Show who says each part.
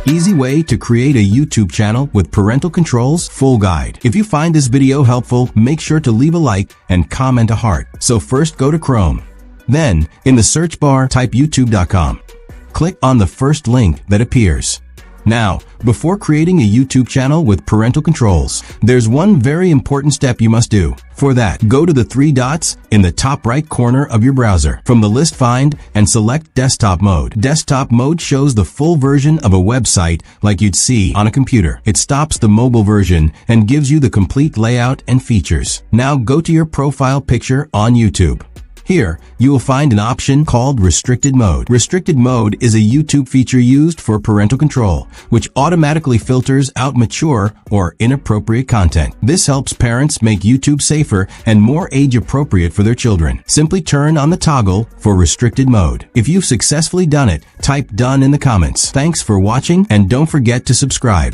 Speaker 1: Easy way to create a YouTube channel with parental controls full guide. If you find this video helpful, make sure to leave a like and comment a heart. So first go to Chrome. Then, in the search bar, type youtube.com. Click on the first link that appears. Now, before creating a YouTube channel with parental controls, there's one very important step you must do. For that, go to the three dots in the top right corner of your browser. From the list, find and select Desktop Mode. Desktop Mode shows the full version of a website like you'd see on a computer. It stops the mobile version and gives you the complete layout and features. Now go to your profile picture on YouTube. Here, you will find an option called Restricted Mode. Restricted Mode is a YouTube feature used for parental control, which automatically filters out mature or inappropriate content. This helps parents make YouTube safer and more age-appropriate for their children. Simply turn on the toggle for Restricted Mode. If you've successfully done it, type Done in the comments. Thanks for watching, and don't forget to subscribe.